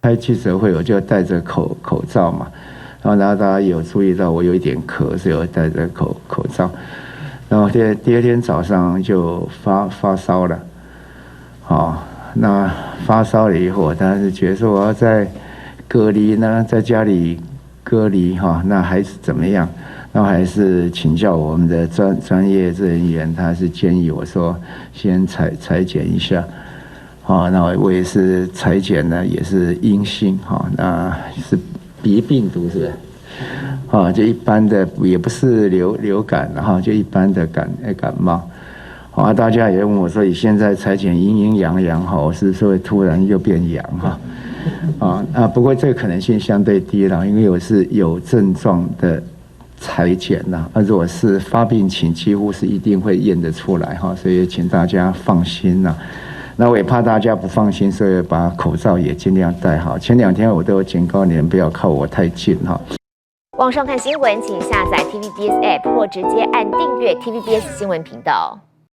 开记者会，我就戴着口罩嘛，然后大家有注意到我有一点咳，所以我戴着口罩。然后第二天早上就发烧了，那发烧了以后，我当然是觉得说我要在隔离呢，在家里隔离那还是怎么样？然后还是请教我们的专业人员，他是建议我说先裁剪一下，那我也是裁剪呢，也是阴性，那是鼻病毒是不是？就一般的，也不是流感，就一般的感冒。大家也问我说，你现在裁剪阴阳，我是说会突然又变阳不过这个可能性相对低了，因为我是有症状的裁剪如果是发病情，几乎是一定会验得出来所以请大家放心那我也怕大家不放心，所以把口罩也尽量戴好。前2天我都有警告你们不要靠我太近网上看新闻，请下载 TVBS App 或直接按订阅 TVBS 新闻频道。